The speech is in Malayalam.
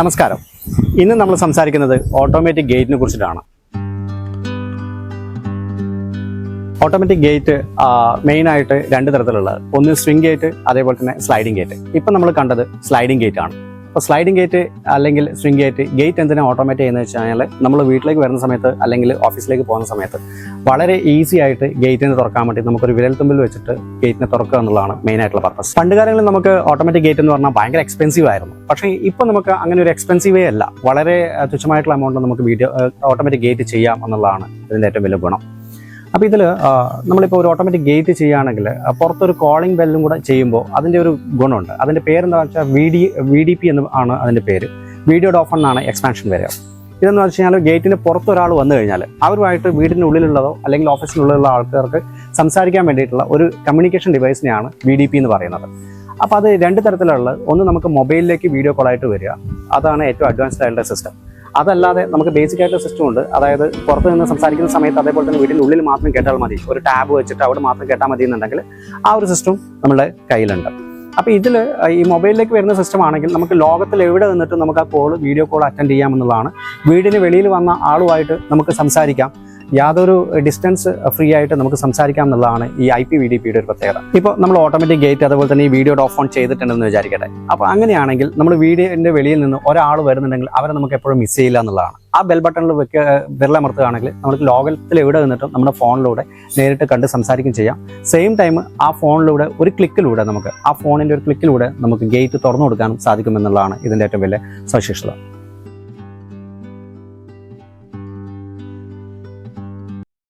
നമസ്കാരം. ഇന്ന് നമ്മൾ സംസാരിക്കുന്നത് ഓട്ടോമാറ്റിക് ഗേറ്റിനെ കുറിച്ചിട്ടാണ്. ഓട്ടോമാറ്റിക് ഗേറ്റ് മെയിനായിട്ട് രണ്ട് തരത്തിലുള്ളത്. ഒന്ന് സ്വിംഗ് ഗേറ്റ്, അതേപോലെ തന്നെ സ്ലൈഡിംഗ് ഗേറ്റ്. ഇപ്പം നമ്മൾ കണ്ടത് സ്ലൈഡിംഗ് ഗേറ്റ് ആണ്. അപ്പോൾ സ്ലൈഡിംഗ് ഗേറ്റ് അല്ലെങ്കിൽ സ്വിംഗ് ഗേറ്റ് എന്തിനാണ് ഓട്ടോമാറ്റ് ചെയ്യുന്നത് വെച്ച് കഴിഞ്ഞാൽ നമ്മൾ വീട്ടിലേക്ക് വരുന്ന സമയത്ത് അല്ലെങ്കിൽ ഓഫീസിലേക്ക് പോകുന്ന സമയത്ത് വളരെ ഈസി ആയിട്ട് ഗേറ്റിനെ തുറക്കാൻ വേണ്ടി നമുക്കൊരു വിരൽത്തുമ്പിൽ വെച്ചിട്ട് ഗേറ്റിനെ തുറക്കുക എന്നുള്ളതാണ് മെയിനായിട്ടുള്ള പർപ്പസ്. പണ്ട് കാലങ്ങളിൽ നമുക്ക് ഓട്ടോമാറ്റിക് ഗേറ്റ് എന്ന് പറഞ്ഞാൽ ഭയങ്കര എക്സ്പെൻസീവ് ആയിരുന്നു. പക്ഷേ ഇപ്പോൾ നമുക്ക് അങ്ങനെ ഒരു എക്സ്പെൻസീവേ അല്ല, വളരെ തുച്ഛമായിട്ടുള്ള എമൗണ്ടിൽ നമുക്ക് ഓട്ടോമാറ്റിക് ഗേറ്റ് ചെയ്യാം എന്നുള്ളതാണ് ഇതിൻ്റെ ഏറ്റവും വലിയ ഗുണം. അപ്പോൾ ഇതിൽ നമ്മളിപ്പോൾ ഒരു ഓട്ടോമാറ്റിക് ഗേറ്റ് ചെയ്യുകയാണെങ്കിൽ പുറത്തൊരു കോളിംഗ് ബെല്ലും കൂടെ ചെയ്യുമ്പോൾ അതിൻ്റെ ഒരു ഗുണമുണ്ട്. അതിൻ്റെ പേരെന്താണെന്ന് വെച്ചാൽ VDP എന്ന് ആണ് അതിൻ്റെ പേര്. വീഡിയോ ഓഫ് എന്നാണ് എക്സ്പാൻഷൻ വരിക. ഇതെന്ന് വെച്ച് കഴിഞ്ഞാൽ ഗേറ്റിന് പുറത്തൊരാൾ വന്നു കഴിഞ്ഞാൽ അവരുമായിട്ട് വീടിൻ്റെ ഉള്ളിലുള്ളതോ അല്ലെങ്കിൽ ഓഫീസിനുള്ളിലുള്ള ആൾക്കാർക്ക് സംസാരിക്കാൻ വേണ്ടിയിട്ടുള്ള ഒരു കമ്മ്യൂണിക്കേഷൻ ഡിവൈസിനെയാണ് VDP എന്ന് പറയുന്നത്. അപ്പോൾ അത് രണ്ട് തരത്തിലുള്ളത്. ഒന്ന് നമുക്ക് മൊബൈലിലേക്ക് വീഡിയോ കോളായിട്ട് വരിക, അതാണ് ഏറ്റവും അഡ്വാൻസ്ഡ് ആയിട്ടുള്ള സിസ്റ്റം. അതല്ലാതെ നമുക്ക് ബേസിക് ആയിട്ടുള്ള സിസ്റ്റം ഉണ്ട്. അതായത് പുറത്ത് നിന്ന് സംസാരിക്കുന്ന സമയത്ത് അതേപോലെ തന്നെ വീടിൻ്റെ ഉള്ളിൽ മാത്രം കേട്ടാൽ മതി, ഒരു ടാബ് വെച്ചിട്ട് അവിടെ മാത്രം കേട്ടാൽ മതി എന്നുണ്ടെങ്കിൽ ആ ഒരു സിസ്റ്റം നമ്മുടെ കയ്യിലുണ്ട്. അപ്പോൾ ഇതിൽ ഈ മൊബൈലിലേക്ക് വരുന്ന സിസ്റ്റം ആണെങ്കിൽ നമുക്ക് ലോകത്തിൽ എവിടെ നിന്നിട്ട് നമുക്ക് ആ വീഡിയോ കോൾ അറ്റൻഡ് ചെയ്യാമെന്നുള്ളതാണ്. വീടിന് വെളിയിൽ വന്ന ആളുമായിട്ട് നമുക്ക് സംസാരിക്കാം, യാതൊരു ഡിസ്റ്റൻസ് ഫ്രീ ആയിട്ട് നമുക്ക് സംസാരിക്കാം എന്നുള്ളതാണ് ഈ IPVDPയുടെ ഒരു പ്രത്യേകത. ഇപ്പോൾ നമ്മൾ ഓട്ടോമാറ്റിക് ഗേറ്റ് അതുപോലെ തന്നെ ഈ വീഡിയോ ഓഫ് ഓൺ ചെയ്തിട്ടുണ്ടെന്ന് വിചാരിക്കട്ടെ. അപ്പോൾ അങ്ങനെയാണെങ്കിൽ നമ്മൾ വീഡിയോൻ്റെ വെളിയിൽ നിന്ന് ഒരാൾ വരുന്നുണ്ടെങ്കിൽ അവരെ നമുക്ക് എപ്പോഴും മിസ് ചെയ്യില്ല എന്നുള്ളതാണ്. ആ ബെൽ ബട്ടണിൽ വിരലമർത്തുകയാണെങ്കിൽ നമുക്ക് ലോകത്തിൽ എവിടെ നിന്നിട്ടും നമ്മുടെ ഫോണിലൂടെ നേരിട്ട് കണ്ട് സംസാരിക്കുകയും ചെയ്യാം. സെയിം ടൈം ആ ഫോണിലൂടെ ഒരു ക്ലിക്കിലൂടെ നമുക്ക് ആ ഫോണിൻ്റെ ഒരു ക്ലിക്കിലൂടെ നമുക്ക് ഗേറ്റ് തുറന്നു കൊടുക്കാനും സാധിക്കുമെന്നുള്ളതാണ് ഇതിൻ്റെ ഏറ്റവും വലിയ സവിശേഷത.